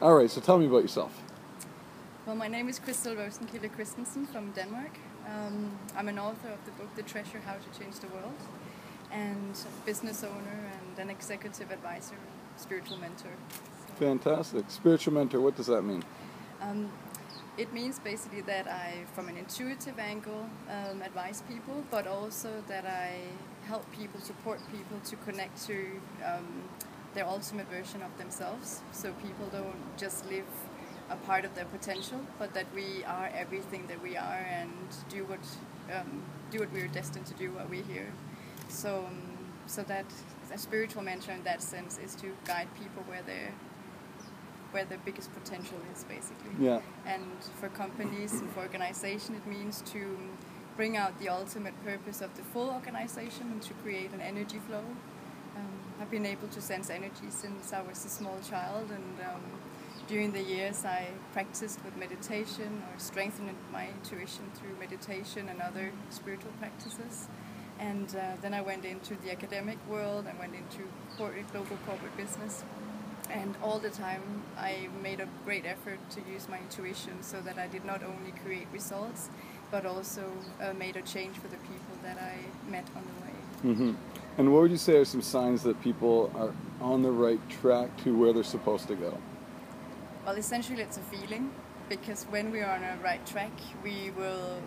All right, so tell me about yourself. Well, my name is Christel Rosenkilde Christensen from Denmark. I'm an author of the book The Treasure, How to Change the World, and a business owner and an executive advisor, spiritual mentor. Fantastic. Spiritual mentor, what does that mean? It means basically that I, from an intuitive angle, advise people, but also that I help people, support people to connect to their ultimate version of themselves. So people don't just live a part of their potential, but that we are everything that we are and do what we are destined to do while we're here. So that a spiritual mentor in that sense is to guide people where their biggest potential is, basically. Yeah. And for companies and for organizations, it means to bring out the ultimate purpose of the full organization and to create an energy flow. I've been able to sense energy since I was a small child, and during the years I practiced with meditation or strengthened my intuition through meditation and other spiritual practices. And then I went into the academic world, I went into global corporate business. And all the time I made a great effort to use my intuition so that I did not only create results, but also made a change for the people that I met on the way. Mm-hmm. And what would you say are some signs that people are on the right track to where they're supposed to go? Well, essentially it's a feeling, because when we are on a right track, we will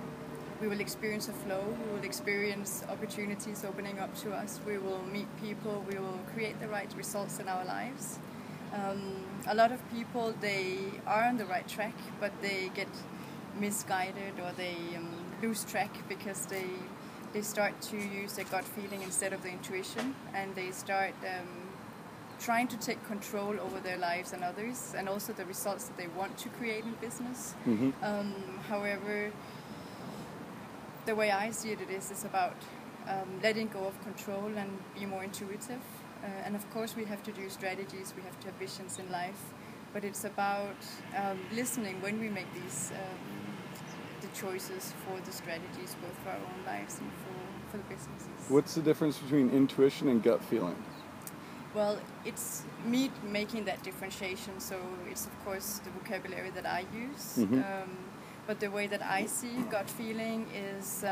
experience a flow, we will experience opportunities opening up to us, we will meet people, we will create the right results in our lives. A lot of people, they are on the right track, but they get misguided or they lose track because they start to use their gut feeling instead of the intuition, and they start trying to take control over their lives and others, and also the results that they want to create in business. Mm-hmm. However, the way I see it is about letting go of control and be more intuitive. And of course we have to do strategies, we have to have visions in life, but it's about listening when we make these the choices for the strategies, both for our own lives and for the businesses. What's the difference between intuition and gut feeling? Well, it's me making that differentiation, so it's of course the vocabulary that I use. Mm-hmm. But the way that I see gut feeling is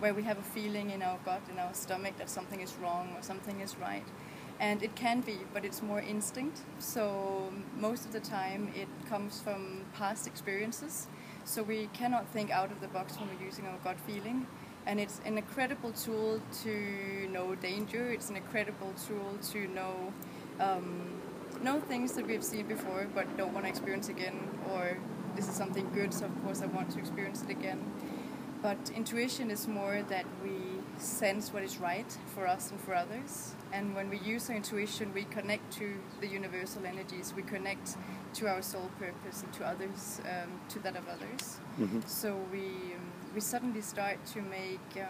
where we have a feeling in our gut, in our stomach, that something is wrong or something is right. And it can be, but it's more instinct. So most of the time it comes from past experiences. So we cannot think out of the box when we're using our gut feeling. And it's an incredible tool to know danger. It's an incredible tool to know things that we've seen before but don't want to experience again, or this is something good, so of course I want to experience it again. But intuition is more that we sense what is right for us and for others. And when we use our intuition, we connect to the universal energies, we connect to our soul purpose and to others, to that of others. Mm-hmm. So we suddenly start to make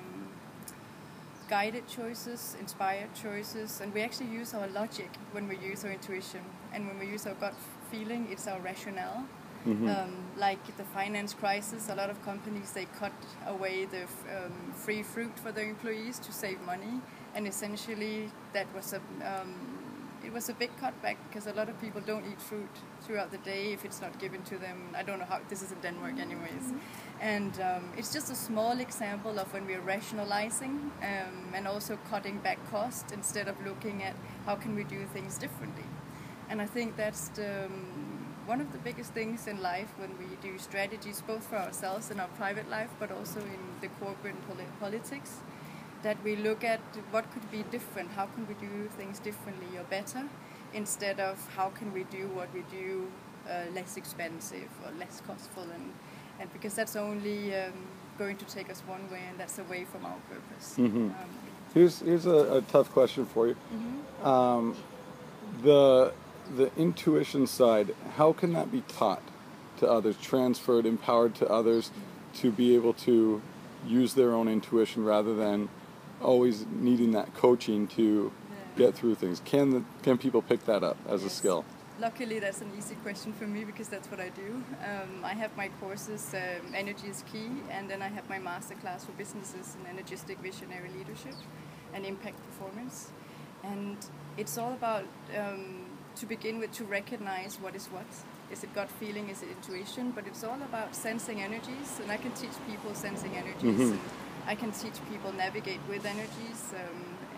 guided choices, inspired choices, and we actually use our logic when we use our intuition. And when we use our gut feeling, it's our rationale. Mm-hmm. Like the finance crisis, a lot of companies, they cut away the free fruit for their employees to save money, and essentially that was it was a big cutback, because a lot of people don't eat fruit throughout the day if it's not given to them. I don't know how, this is in Denmark anyways. Mm-hmm. And it's just a small example of when we're rationalizing and also cutting back cost instead of looking at how can we do things differently. And I think that's one of the biggest things in life when we do strategies, both for ourselves in our private life, but also in the corporate and politics, that we look at what could be different, how can we do things differently or better, instead of how can we do what we do less expensive or less costful, and because that's only going to take us one way, and that's away from our purpose. Mm-hmm. Here's a tough question for you. Mm-hmm. The intuition side, how can that be taught to others, transferred, empowered to others to be able to use their own intuition rather than always needing that coaching to get through things? Can people pick that up as a skill? Luckily, that's an easy question for me, because that's what I do. I have my courses, Energy is Key, and then I have my masterclass for businesses in energetic visionary leadership and impact performance. And it's all about to begin with, to recognize what is what. Is it gut feeling? Is it intuition? But it's all about sensing energies, and I can teach people sensing energies, and I can teach people navigate with energies.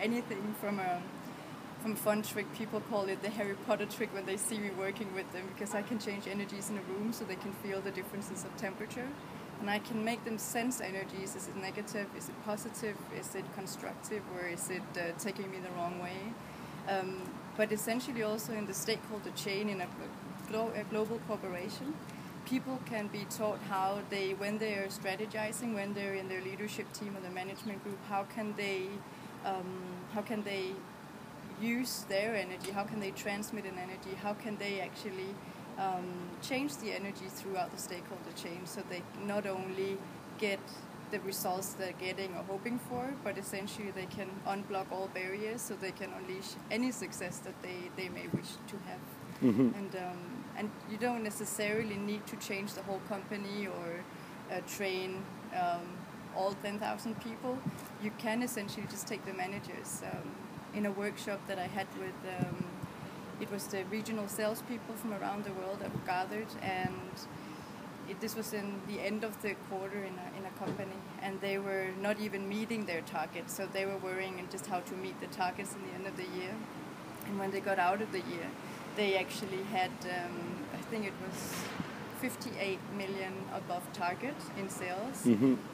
Anything from a fun trick, people call it the Harry Potter trick when they see me working with them, because I can change energies in a room so they can feel the differences of temperature, and I can make them sense energies. Is it negative? Is it positive? Is it constructive? Or is it taking me the wrong way? But essentially also in the stakeholder chain in a global corporation, people can be taught how they, when they are strategizing, when they're in their leadership team or the management group, how can they use their energy, how can they transmit an energy, how can they actually change the energy throughout the stakeholder chain, so they not only get the results they're getting or hoping for, but essentially they can unblock all barriers so they can unleash any success that they may wish to have. And you don't necessarily need to change the whole company or train all 10,000 people. You can essentially just take the managers. In a workshop that I had with, it was the regional salespeople from around the world that were gathered, and this was in the end of the quarter in a company, and they were not even meeting their targets, so they were worrying and just how to meet the targets in the end of the year. And when they got out of the year, they actually had, I think it was 58 million above target in sales,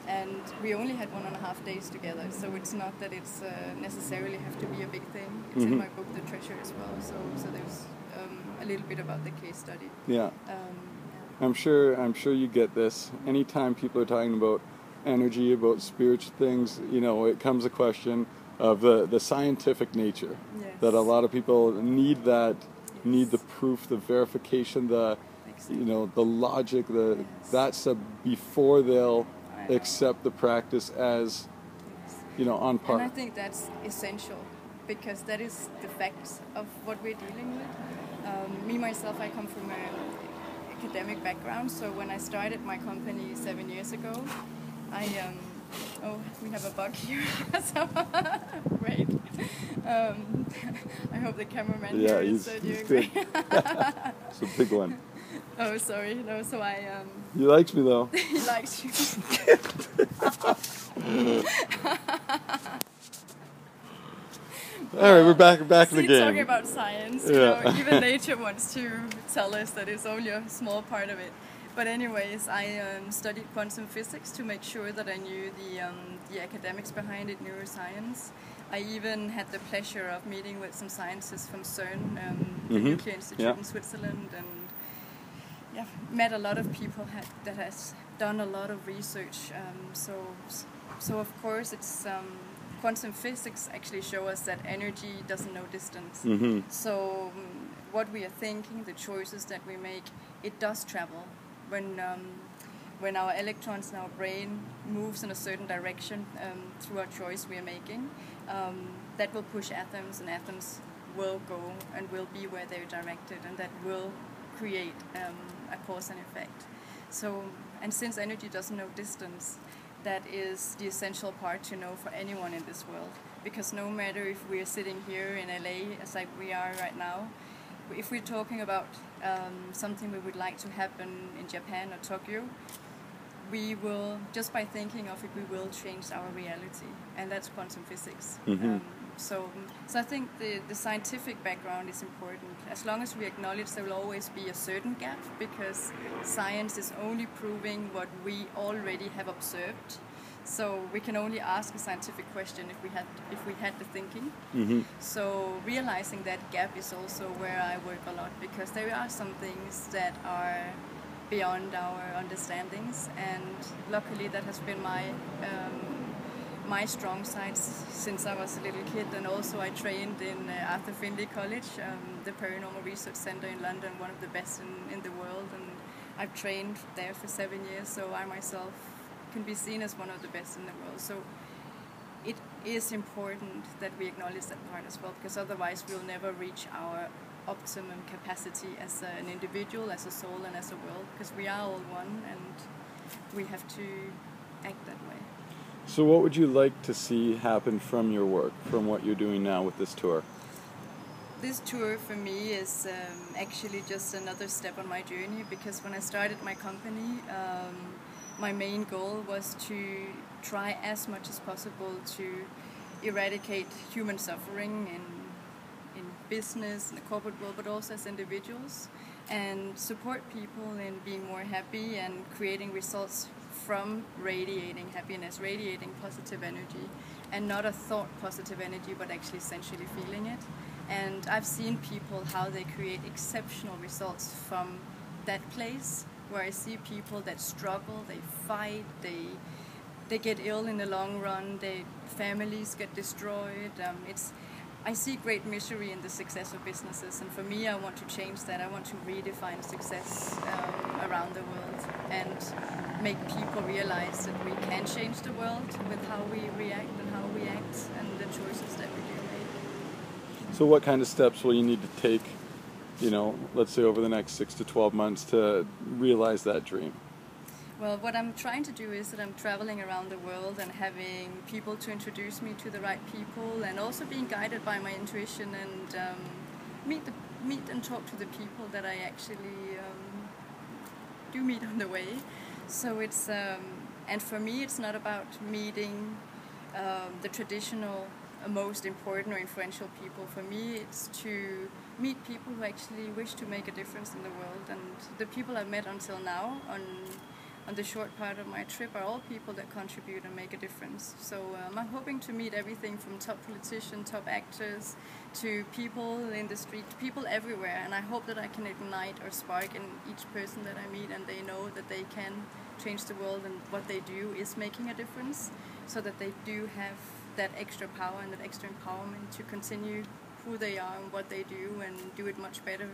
and we only had 1.5 days together, so it's not that it's necessarily have to be a big thing. It's in my book, The Treasure, as well, so there's a little bit about the case study. Yeah. I'm sure you get this. Anytime people are talking about energy, about spiritual things, it comes a question of the scientific nature. Yes. That a lot of people need that, need the proof, the verification, the logic, that's before they'll accept the practice as, on par. And I think that's essential, because that is the facts of what we're dealing with. Me, myself, I come from an academic background, so when I started my company 7 years ago, we have a bug here. So, great. I hope the cameraman is doing great. It's a big one. Oh, sorry. No, so He likes me, though. He likes you. All right, we're back in the game. Talking about science, even nature wants to tell us that it's only a small part of it. But anyways, I studied quantum physics to make sure that I knew the academics behind it, neuroscience. I even had the pleasure of meeting with some scientists from CERN, the Nuclear Institute in Switzerland, and met a lot of people that has done a lot of research. So of course, it's quantum physics actually show us that energy doesn't know distance. So what we are thinking, the choices that we make, it does travel. When our electrons in our brain moves in a certain direction through our choice we are making, that will push atoms, and atoms will go and will be where they're directed, and that will create a cause and effect. So, and since energy doesn't know distance, that is the essential part to know for anyone in this world. Because no matter if we're sitting here in LA, as like we are right now, if we're talking about something we would like to happen in Japan or Tokyo, we will, just by thinking of it, we will change our reality, and that's quantum physics. So I think the scientific background is important. As long as we acknowledge there will always be a certain gap, because science is only proving what we already have observed. So we can only ask a scientific question if we had the thinking. So realizing that gap is also where I work a lot, because there are some things that are beyond our understandings, and luckily that has been my strong side since I was a little kid. And also I trained in Arthur Findlay College, the Paranormal Research Center in London, one of the best in the world, and I've trained there for 7 years, so I myself can be seen as one of the best in the world. So it is important that we acknowledge that part as well, because otherwise we'll never reach our optimum capacity as an individual, as a soul, and as a world, because we are all one, and we have to act that way. So what would you like to see happen from your work, from what you're doing now with this tour? this tour for me is actually just another step on my journey, because when I started my company, my main goal was to try as much as possible to eradicate human suffering in business, in the corporate world, but also as individuals, and support people in being more happy and creating results from radiating happiness, radiating positive energy, and not a thought positive energy, but actually essentially feeling it. And I've seen people how they create exceptional results from that place, where I see people that struggle, they fight, they get ill in the long run, their families get destroyed. I see great misery in the success of businesses, and for me, I want to change that. I want to redefine success around the world and make people realize that we can change the world with how we react and how we act and the choices that we do make. So what kind of steps will you need to take, let's say over the next 6 to 12 months to realize that dream? Well, what I'm trying to do is that I'm traveling around the world and having people to introduce me to the right people, and also being guided by my intuition, and meet and talk to the people that I actually do meet on the way. So it's and for me, it's not about meeting the traditional most important or influential people. For me, it's to meet people who actually wish to make a difference in the world, and the people I've met until now on the short part of my trip are all people that contribute and make a difference. So I'm hoping to meet everything from top politicians, top actors, to people in the street, people everywhere, and I hope that I can ignite or spark in each person that I meet, and they know that they can change the world, and what they do is making a difference, so that they do have that extra power and that extra empowerment to continue who they are and what they do, and do it much better,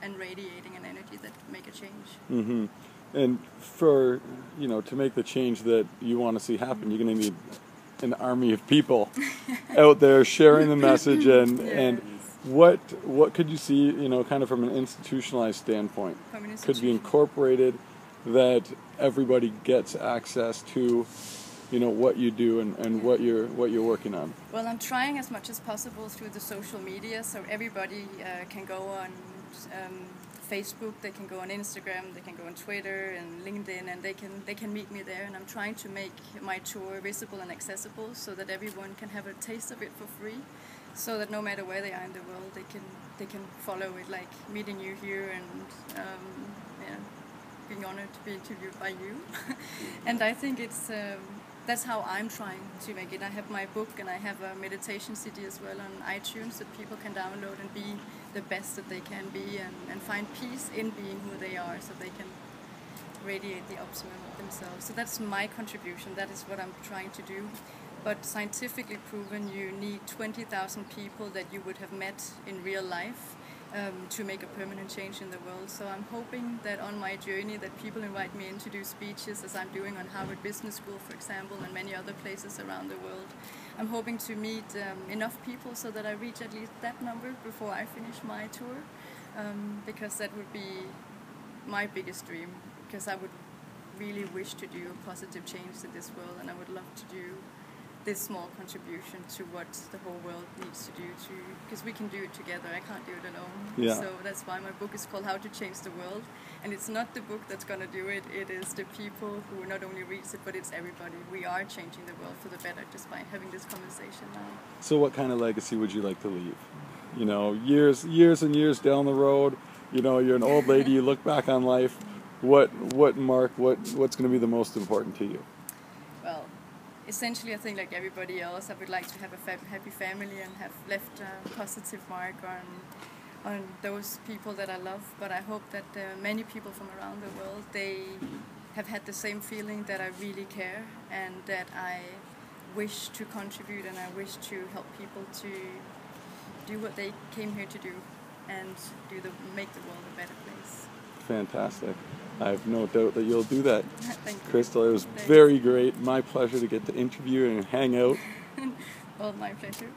and radiating an energy that make a change. Mm-hmm. And for, to make the change that you want to see happen, you're going to need an army of people out there sharing the message, and Yes. and what could you see, kind of from an institutionalized standpoint, could be incorporated that everybody gets access to, what you do and what you're working on? Well, I'm trying as much as possible through the social media, so everybody can go on Facebook, they can go on Instagram, they can go on Twitter and LinkedIn, and they can meet me there. And I'm trying to make my tour visible and accessible, so that everyone can have a taste of it for free, so that no matter where they are in the world, they can follow it, like meeting you here and being honored to be interviewed by you. And I think it's that's how I'm trying to make it. I have my book, and I have a meditation CD as well on iTunes that people can download and be the best that they can be, and find peace in being who they are, so they can radiate the optimum of themselves. So that's my contribution. That is what I'm trying to do. But scientifically proven, you need 20,000 people that you would have met in real life to make a permanent change in the world. So I'm hoping that on my journey that people invite me in to do speeches, as I'm doing on Harvard Business School, for example, and many other places around the world. I'm hoping to meet enough people so that I reach at least that number before I finish my tour, because that would be my biggest dream, because I would really wish to do a positive change to this world, and I would love to do this small contribution to what the whole world needs to do, because we can do it together. I can't do it alone. Yeah. So that's why my book is called How to Change the World, and it's not the book that's going to do it, it is the people who not only reads it, but it's everybody. We are changing the world for the better just by having this conversation now. So what kind of legacy would you like to leave? Years and years down the road, you're an old lady, you look back on life, what's going to be the most important to you? Well, essentially, I think like everybody else, I would like to have a happy family and have left a positive mark on those people that I love. But I hope that many people from around the world, they have had the same feeling, that I really care, and that I wish to contribute, and I wish to help people to do what they came here to do, and make the world a better place. Fantastic. I have no doubt that you'll do that. Thank you. Christel, it was very great. My pleasure to get to interview and hang out. Well, my pleasure.